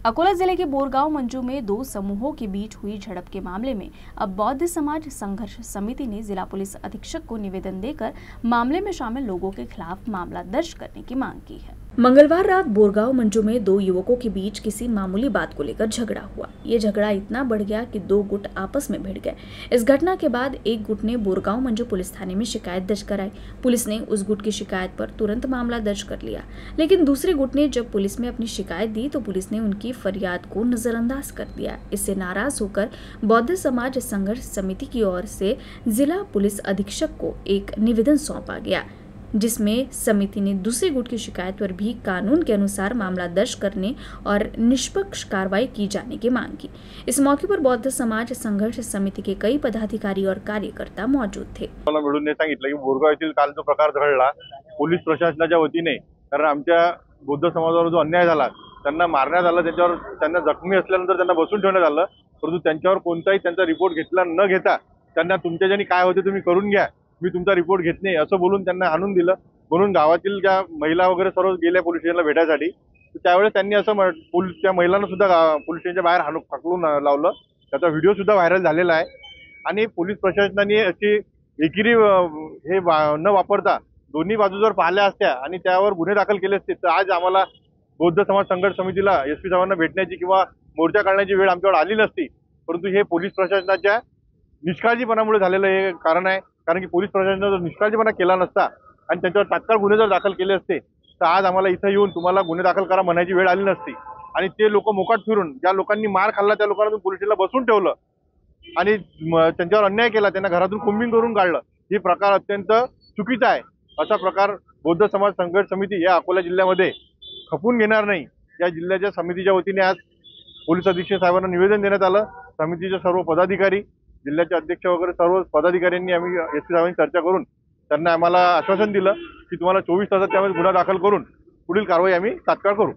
अकोला जिले के बोरगांव मंजू में दो समूहों के बीच हुई झड़प के मामले में अब बौद्ध समाज संघर्ष समिति ने जिला पुलिस अधीक्षक को निवेदन देकर मामले में शामिल लोगों के खिलाफ मामला दर्ज करने की मांग की है। मंगलवार रात बोरगांव मंजू में दो युवकों के बीच किसी मामूली बात को लेकर झगड़ा हुआ। ये झगड़ा इतना बढ़ गया कि दो गुट आपस में भिड़ गए। इस घटना के बाद एक गुट ने बोरगांव मंजू पुलिस थाने में शिकायत दर्ज कराई। पुलिस ने उस गुट की शिकायत पर तुरंत मामला दर्ज कर लिया, लेकिन दूसरे गुट ने जब पुलिस में अपनी शिकायत दी तो पुलिस ने उनकी फरियाद को नजरअंदाज कर दिया। इससे नाराज होकर बौद्ध समाज संघर्ष समिति की ओर से जिला पुलिस अधीक्षक को एक निवेदन सौंपा गया, जिसमें समिति ने दूसरे गुट की शिकायत पर भी कानून के अनुसार मामला दर्ज करने और निष्पक्ष कार्रवाई की जाने की मांग की। इस मौके पर बौद्ध समाज संघर्ष समिति के कई पदाधिकारी और कार्यकर्ता मौजूद थे। मला मिळून सांगितलं की बोरगाव येथील काल जो प्रकार घडला पोलीस प्रशासनाच्या वतीने, कारण आमच्या बौद्ध समाजावर जो अन्याय झाला त्यांना मारण्यात आलं, त्याच्यावर त्यांना जखमी असल्यानंतर त्यांना बसून ठेवण्यात आलं, परंतु त्यांच्यावर कोणताही त्यांचा रिपोर्ट घेतला न घेता त्यांना तुमच्या ज्यांनी काय होते तुम्ही करून घ्या, मी तुमचा रिपोर्ट घेत नाही असं बोलून त्यांना आणून दिलं। म्हणून गावातील ज्या महिला वगैरे सर्व गेल्या पोलीस स्टेशनला भेटायसाठी, त्यावेळेस त्यांनी असं त्या महिलांना सुद्धा पोलीस स्टेशनच्या बाहेर हाकलून लावलं। त्याचा व्हिडिओ सुद्धा व्हायरल झालेला आहे आणि पोलीस प्रशासनाने अशी एकेरी हे न वापरता दोन्ही बाजू जर पाहिल्या असत्या आणि त्यावर गुन्हे दाखल केले असते तर आज आम्हाला बौद्ध समाज संघर्ष समितीला एसपी साहेबांना भेटण्याची किंवा मोर्चा काढण्याची वेळ आमच्यावर आली नसती। परंतु हे पोलीस प्रशासनाच्या निष्काळजीपणामुळे झालेलं हे कारण आहे, कारण की पोलीस प्रशासनाने जर निष्काळजीपणा केला नसता आणि त्यांच्यावर तात्काळ गुन्हे जर दाखल केले असते तर आज आम्हाला इथं येऊन तुम्हाला गुन्हे दाखल करा म्हणायची वेळ आली नसती। आणि ते लोक मोकाट फिरून ज्या लोकांनी मार खाल्ला त्या लोकांना पोलीस स्टेशनला बसून ठेवलं आणि त्यांच्यावर अन्याय केला, त्यांना घरातून कुंबिंग करून काढलं, हे प्रकार अत्यंत चुकीचा आहे। असा प्रकार बौद्ध समाज संघर्ष समिती या अकोला जिल्ह्यामध्ये खपून घेणार नाही। या जिल्ह्याच्या समितीच्या वतीने आज पोलीस अधीक्षक साहेबांना निवेदन देण्यात आलं। समितीचे सर्व पदाधिकारी, जिल्ह्याचे अध्यक्ष वगैरे सर्व पदाधिकाऱ्यांनी आम्ही एसपी साहेबांनी चर्चा करून त्यांना आम्हाला आश्वासन दिलं की तुम्हाला 24 तासात त्यामध्ये गुन्हा दाखल करून पुढील कारवाई आम्ही तात्काळ करू।